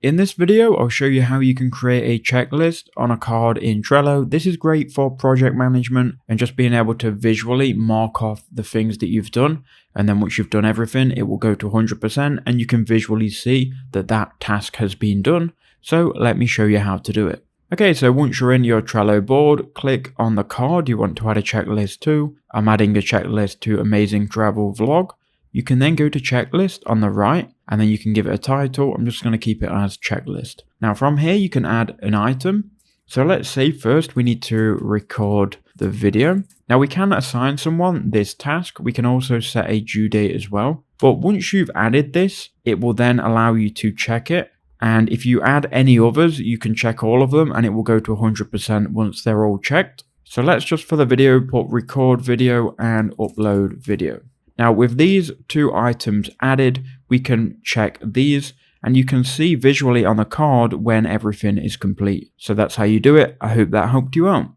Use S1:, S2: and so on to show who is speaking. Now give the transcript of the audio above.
S1: In this video, I'll show you how you can create a checklist on a card in Trello. This is great for project management and just being able to visually mark off the things that you've done. And then once you've done everything, it will go to 100% and you can visually see that that task has been done. So let me show you how to do it. Okay, so once you're in your Trello board, click on the card you want to add a checklist to. I'm adding a checklist to Amazing Travel Vlog. You can then go to checklist on the right and then you can give it a title. I'm just going to keep it as checklist. Now from here you can add an item. So let's say first we need to record the video. Now we can assign someone this task. We can also set a due date as well. But once you've added this, it will then allow you to check it. And if you add any others, you can check all of them and it will go to 100% once they're all checked. So let's just for the video put record video and upload video. Now with these two items added, we can check these and you can see visually on the card when everything is complete. So that's how you do it. I hope that helped you out.